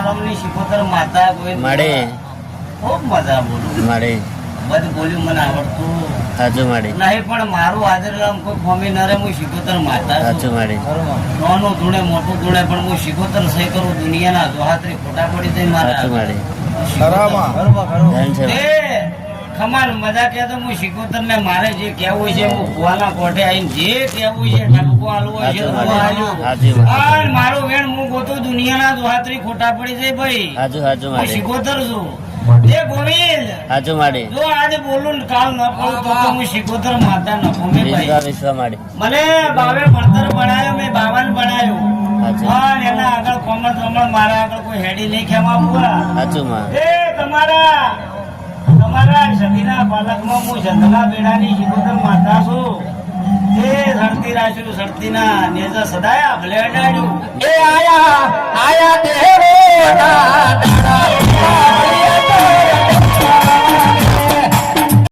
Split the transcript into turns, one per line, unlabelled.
આલમની શિકોતર માતા કોઈ
મળે
ખૂબ મજા બોલું
મળે
બધું બોલ્યું મને આવડતું
સાચું મળે
નહીં પણ મારું આદર કોઈ ફોમી ન રે હું શિકોતર માતા છું.
સાચું મળે
નાનું ધૂણે મોટું ધૂણે પણ હું શિકોતર સહી કરું દુનિયાના જોહાત્રી ખોટા પડી જાય
સાચું
મારા
મળે
શિકોતર.
ધન છે
એ ખમાન મજા કે તો હું શિકોતર ને મારે જે કહેવું છે હું કુવાના કોઠે આવીને જે કહેવું છે ઠપકો આલવો છે
સાચું
તો
મળે
આલ્યો.
સાચું મળે
અને મારું વેણ હું ગોતું દુનિયાના જોહાત્રી ખોટા પડી જાય ભાઈ
સાચું સાચું
હું
મળે
શિકોતર છું જે ગોવિંદ
સાચું મળે
જો આજે બોલું ને કાલ ન પડું તો હું શિકોતર માતા ન ભૂમે ભાઈ
વિશ્વા વિશ્વા મળે
મને બાવે ભણતર ભણાયો મેં બાવાને ભણાયો
સાચું
પણ એના આગળ કોમળ કોમળ મારા આગળ કોઈ હેડી નહીં ખેવા બુઆ
સાચું માં
એ તમારા સદીના પાલકમાં હું ચંદલા બેડાની શિકોતર માતા છું એ સડતી રાખ્યું સડતીના નેજા સદાયા ભલે અડાડ્યું
એ આયા